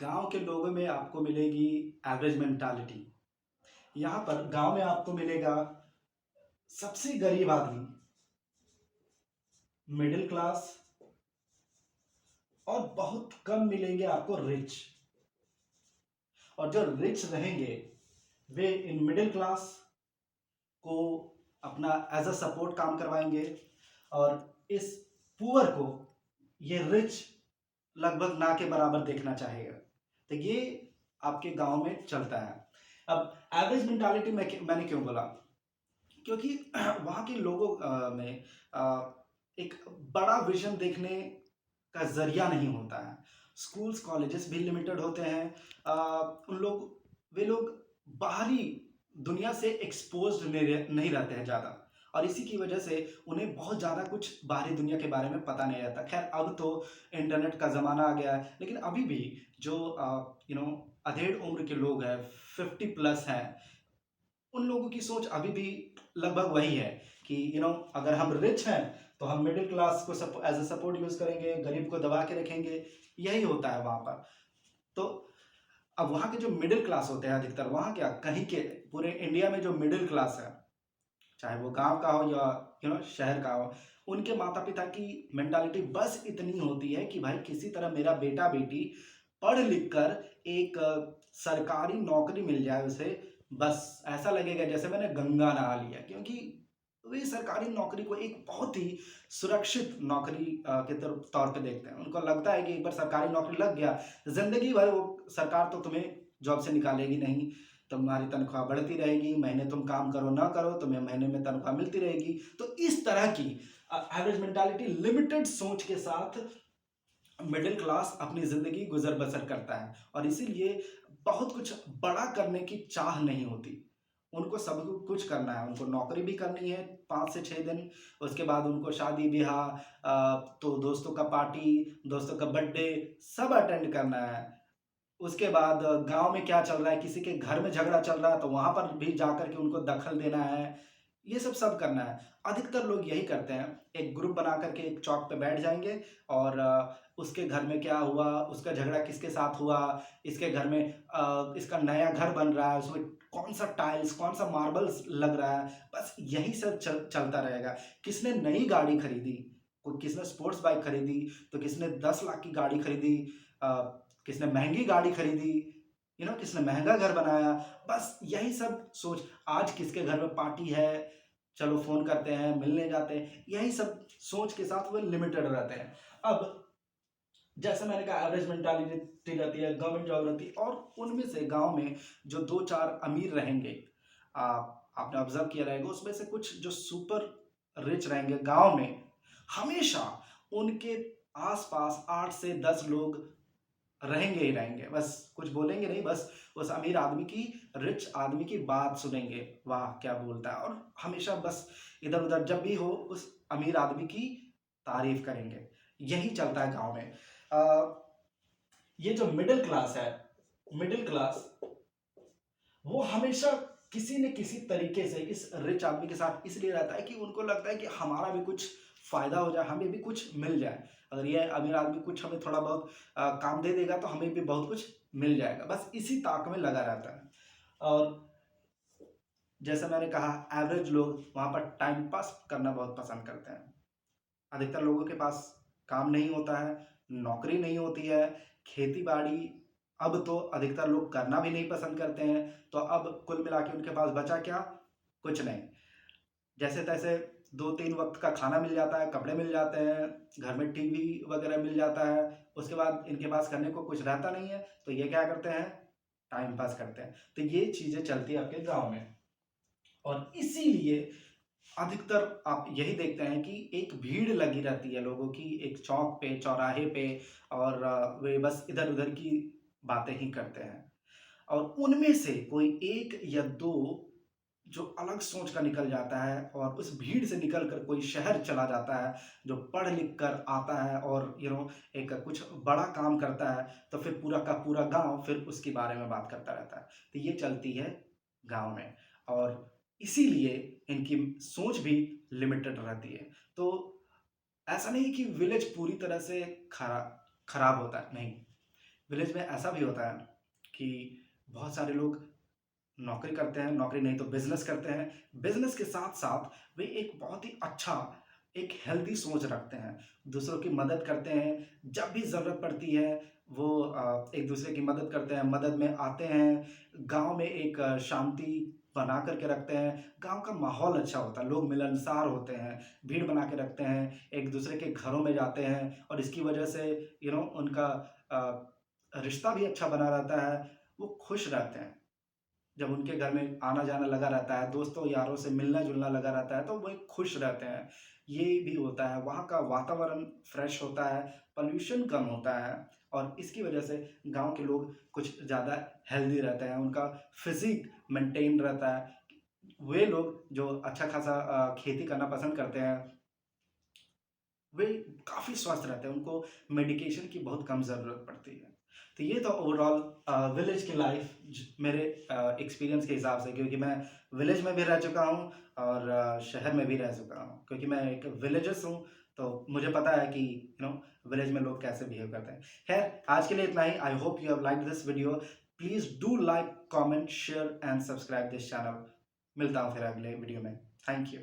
गांव के लोगों में आपको मिलेगी एवरेज मेंटालिटी। यहाँ पर गांव में आपको मिलेगा सबसे गरीब आदमी, मिडिल क्लास, और बहुत कम मिलेंगे आपको रिच। और जो रिच रहेंगे वे इन मिडिल क्लास को अपना एज अ सपोर्ट काम करवाएंगे, और इस पुअर को ये रिच लगभग ना के बराबर देखना चाहेगा। तो ये आपके गांव में चलता है। अब एवरेज मेंटालिटी मैंने क्यों बोला? क्योंकि वहाँ के लोगों में एक बड़ा विजन देखने का जरिया नहीं होता है। स्कूल्स कॉलेजेस भी लिमिटेड होते हैं। उन लोग वे लोग बाहरी दुनिया से एक्सपोज्ड नहीं रहते हैं ज़्यादा, और इसी की वजह से उन्हें बहुत ज़्यादा कुछ बाहरी दुनिया के बारे में पता नहीं रहता। खैर, अब तो इंटरनेट का ज़माना आ गया है, लेकिन अभी भी जो यू नो अधेड़ उम्र के लोग हैं, 50+ हैं, उन लोगों की सोच अभी भी लगभग वही है कि अगर हम रिच हैं तो हम मिडिल क्लास को एज ए सपोर्ट यूज करेंगे, गरीब को दबा के रखेंगे। यही होता है वहां पर। तो अब वहां के जो मिडिल क्लास होते हैं, अधिकतर वहां क्या, कहीं के पूरे इंडिया में जो मिडिल क्लास है, चाहे वो गांव का हो या शहर का हो, उनके माता पिता की मेंटालिटी बस इतनी होती है कि भाई किसी तरह मेरा बेटा बेटी पढ़ लिख कर एक सरकारी नौकरी मिल जाए उसे। बस ऐसा लगेगा जैसे मैंने गंगा नहा लिया, क्योंकि वे सरकारी नौकरी को एक बहुत ही सुरक्षित नौकरी के तौर पे देखते हैं। उनको लगता है कि एक बार सरकारी नौकरी लग गया, जिंदगी भर वो सरकार तो तुम्हें जॉब से निकालेगी नहीं। तुम्हारी तनख्वाह बढ़ती रहेगी, महीने तुम काम करो ना करो, तुम्हें महीने में तनख्वाह मिलती रहेगी। तो इस तरह की एवरेज मेंटालिटी, लिमिटेड सोच के साथ मिडिल क्लास अपनी जिंदगी गुजर बसर करता है, और इसीलिए बहुत कुछ बड़ा करने की चाह नहीं होती। उनको सब कुछ करना है, उनको नौकरी भी करनी है 5 से 6 दिन, उसके बाद उनको शादी ब्याह, तो दोस्तों का पार्टी, दोस्तों का बर्थडे सब अटेंड करना है। उसके बाद गांव में क्या चल रहा है, किसी के घर में झगड़ा चल रहा है तो वहां पर भी जाकर के उनको दखल देना है। ये सब सब करना है। अधिकतर लोग यही करते हैं, एक ग्रुप बना करके एक चौक पे बैठ जाएंगे, और उसके घर में क्या हुआ, उसका झगड़ा किसके साथ हुआ, इसके घर में इसका नया घर बन रहा है, उसमें कौन सा टाइल्स, कौन सा मार्बल्स लग रहा है, बस यही सब चलता रहेगा। किसने नई गाड़ी खरीदी, कोई किसने स्पोर्ट्स बाइक खरीदी, तो किसने 10 लाख की गाड़ी खरीदी, किसने महंगी गाड़ी खरीदी, किसने महंगा घर बनाया। बस यही सब सोच। आज किसके घर में पार्टी है, चलो फोन करते हैं, मिलने जाते हैं, यही सब सोच के साथ वो लिमिटेड रहते हैं। अब जैसे मैंने कहा, एवरेज मेंटालिटी रहती है, गवर्नमेंट जॉब रहती है, और उनमें से गांव में जो 2-4 अमीर रहेंगे, आपने ऑब्जर्व किया रहेगा, उसमें से कुछ जो सुपर रिच रहेंगे गांव में, हमेशा उनके आसपास 8 से 10 लोग रहेंगे ही रहेंगे। बस कुछ बोलेंगे नहीं, बस उस अमीर आदमी की, रिच आदमी की बात सुनेंगे, वाह क्या बोलता है, और हमेशा बस इधर उधर जब भी हो उस अमीर आदमी की तारीफ करेंगे। यही चलता है गांव में। ये जो मिडिल क्लास है, मिडिल क्लास वो हमेशा किसी न किसी तरीके से इस रिच आदमी के साथ इसलिए रहता है कि उनको लगता है कि हमारा भी कुछ फायदा हो जाए, हमें भी कुछ मिल जाए। अगर ये अमीर आदमी कुछ हमें थोड़ा बहुत काम दे देगा तो हमें भी बहुत कुछ मिल जाएगा। बस इसी ताक में लगा रहता है। और जैसे मैंने कहा, एवरेज लोग वहां पर टाइम पास करना बहुत पसंद करते हैं। अधिकतर लोगों के पास काम नहीं होता है, नौकरी नहीं होती है, खेती बाड़ी अब तो अधिकतर लोग करना भी नहीं पसंद करते हैं। तो अब कुल मिला के उनके पास बचा क्या? कुछ नहीं। जैसे तैसे 2-3 वक्त का खाना मिल जाता है, कपड़े मिल जाते हैं, घर में टीवी वगैरह मिल जाता है। उसके बाद इनके पास करने को कुछ रहता नहीं है, तो ये क्या करते हैं? टाइम पास करते हैं। तो ये चीजें चलती है आपके गांव में, और इसीलिए अधिकतर आप यही देखते हैं कि एक भीड़ लगी रहती है लोगों की, एक चौक पे, चौराहे पे, और वे बस इधर उधर की बातें ही करते हैं। और उनमें से कोई एक या दो जो अलग सोच का निकल जाता है, और उस भीड़ से निकल कर कोई शहर चला जाता है, जो पढ़ लिख कर आता है और एक कुछ बड़ा काम करता है, तो फिर पूरा का पूरा गांव फिर उसके बारे में बात करता रहता है। तो ये चलती है गांव में, और इसीलिए इनकी सोच भी लिमिटेड रहती है। तो ऐसा नहीं कि विलेज पूरी तरह से खराब होता है, नहीं। विलेज में ऐसा भी होता है कि बहुत सारे लोग नौकरी करते हैं, नौकरी नहीं तो बिजनेस करते हैं। बिजनेस के साथ साथ वे एक बहुत ही अच्छा, एक हेल्दी सोच रखते हैं, दूसरों की मदद करते हैं। जब भी ज़रूरत पड़ती है वो एक दूसरे की मदद करते हैं, मदद में आते हैं। गांव में एक शांति बना करके रखते हैं। गांव का माहौल अच्छा होता है, लोग मिलनसार होते हैं, भीड़ बना के रखते हैं, एक दूसरे के घरों में जाते हैं और इसकी वजह से उनका रिश्ता भी अच्छा बना रहता है। वो खुश रहते हैं जब उनके घर में आना-जाना लगा रहता है, दोस्तों यारों से मिलना-जुलना लगा रहता है, तो वो एक खुश रहते हैं। ये भी होता है, वहाँ का वातावरण फ्रेश होता है, पॉल्यूशन कम होता है और इसकी वजह से गाँव के लोग कुछ ज़्यादा हेल्दी रहते हैं, उनका फ़िज़िक मेंटेन रहता है। वे लोग जो अच्छा खासा खेती करना पसंद करते हैं, वे काफ़ी स्वस्थ रहते हैं, उनको मेडिकेशन की बहुत कम ज़रूरत पड़ती है। तो ये तो ओवरऑल विलेज की लाइफ मेरे एक्सपीरियंस के हिसाब से, क्योंकि मैं विलेज में भी रह चुका हूँ और शहर में भी रह चुका हूँ, क्योंकि मैं एक विलेजर्स हूँ। तो मुझे पता है कि विलेज में लोग कैसे बिहेव करते हैं। खैर, आज के लिए इतना ही। I hope you have like this video. Please do like, comment, share and subscribe this channel. मिलता हूँ फिर अगले वीडियो में। Thank you.